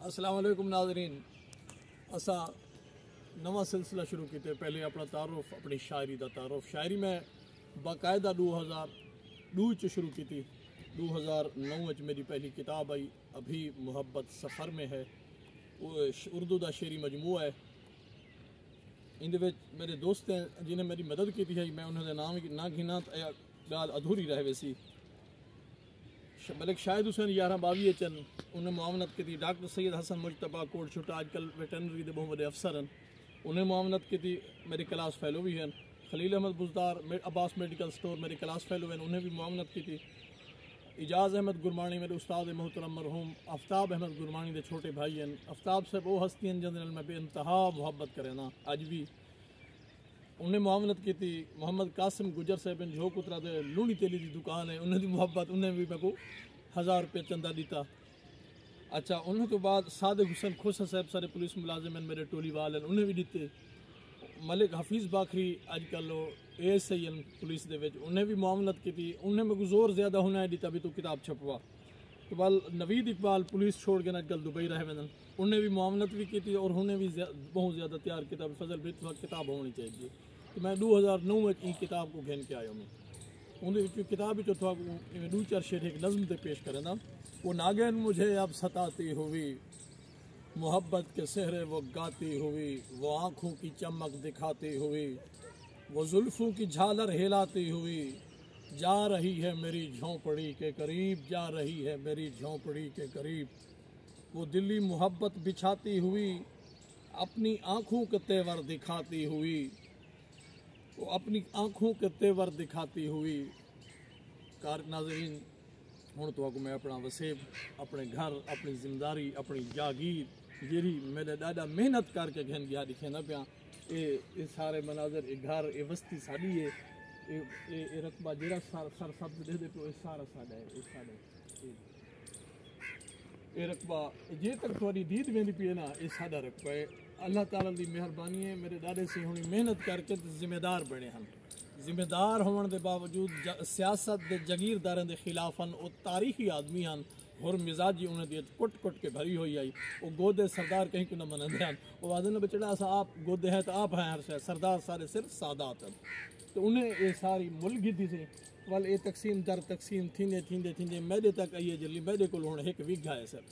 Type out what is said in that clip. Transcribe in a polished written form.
अस्सलाम वालेकुम नाज़रीन। असा नवा सिलसिला शुरू किया। पहले अपना तारुफ अपनी शायरी का तारुफ। शायरी में बाकायदा 2002 शुरू की थी। 2009 मेरी पहली किताब आई, अभी मुहब्बत सफ़र में है। वो उर्दू का शेरी मजमू है। इहदे मेरे दोस्त हैं जिन्हें मेरी मदद की थी। मैं उन्होंने नाम ना गिना गाल अधूरी रह वैसी। मलिक शाहिद हुसैन 11-22 चन उन्हें मुआवनत की थी। डॉक्टर सैयद हसन मुजतबा कोट छुट्टा आजकल वेटनरी के बहुत बड़े अफसर हैं, उन्हें मुआवनत की थी। मेरी क्लास फेलो भी हैं। खलील अहमद बुजदार अब्बास मेडिकल स्टोर मेरी क्लास फेलो हैं, उन्हें भी मुआवनत की थी। इजाज़ अहमद गुरमानी मेरे उस्ताद मोहतरम मरहूम आफ्ताब अहमद गुरमानी के छोटे भाई हैं। आफ्ताब साहब वो हस्ती हैं जिन्हें मैं बेइंतहा मुहब्बत करे ना अज भी। उन्हें मुआवनत की थी। मोहम्मद कासिम गुजर साहब इन झोकुतरा दे लूनी तेली की दुकान है, उन्हें भी मुहब्बत, उन्हें भी मैं को 1000 रुपये चंदा दिता। अच्छा, उन्हें तो बाद सादिक हुसैन खोसा साहब सारे पुलिस मुलाजिम मेरे टोली वाले उन्हें भी दिते। मलिक हफीज़ बाखरी अजकल ASI पुलिस दे विच, उन्हें भी मुआवनत की थी। उन्हें मैं जोर ज़्यादा होना दिता भी तू किताब छपवा। तो बाल नवीद इकबाल पुलिस छोड़ के अजकल दुबई रह वेंदन, उन्हें भी मुआवनत भी की थी और उन्हें भी बहुत ज़्यादा तैयार किताब फजल बित किताब होनी चाहिए। तो मैं 2009 में किताब को घेन के आया हूँ। उन्हें किताब ही तो दो चार शेर एक नज़म से पेश करे ना। वो नागन मुझे अब सताती हुई, मोहब्बत के सहरे वो गाती हुई, वो आँखों की चमक दिखाती हुई, वो जुल्फ़ों की झालर हिलाती हुई, जा रही है मेरी झोंपड़ी के करीब, जा रही है मेरी झोंपड़ी के करीब। वो दिल्ली मोहब्बत बिछाती हुई, अपनी आँखों के तेवर दिखाती हुई, वो अपनी आँखों के तेवर दिखाती हुई। कार नाज़रीन, हूँ तो मैं अपना वसेब, अपने घर, अपनी जिम्मेदारी, अपनी जागीर जी मेरे ॾाढा मेहनत करके घेन गया दिखे ना पिया। ये सारे मनाजर, ये घर, ये बस्ती साड़ी है, ये रकबा जरा सर सब्ज दे पे सारा साड़ा है। ये रकबा जे तक थोड़ी दीद वेंदी पी है ना, ये साड़ा रकबा है। अल्लाह ताला की मेहरबानी है। मेरे दादे से हुणी मेहनत करके जिम्मेदार बने हैं। जिम्मेदार होने के बावजूद सियासत के जगीरदारों के खिलाफ हैं। वो तारीखी आदमी हैं, होर मिजाजी उन्हें कुट कुट के भरी हुई आई। वो गोदे सरदार कहीं को न मनते हैं। वो आदमी बचड़ा सा आप गोदे हैं तो आप हैं हर शह, सरदार सारे सिर्फ सादात हैं। तो उन्हें ये सारी मुल्क गिद्दी से वाल ये तकसीम दर तकसीम थींदे थींदे थींदे मैदे तक आई है। जल्दी मैदे को एक विघा है सर।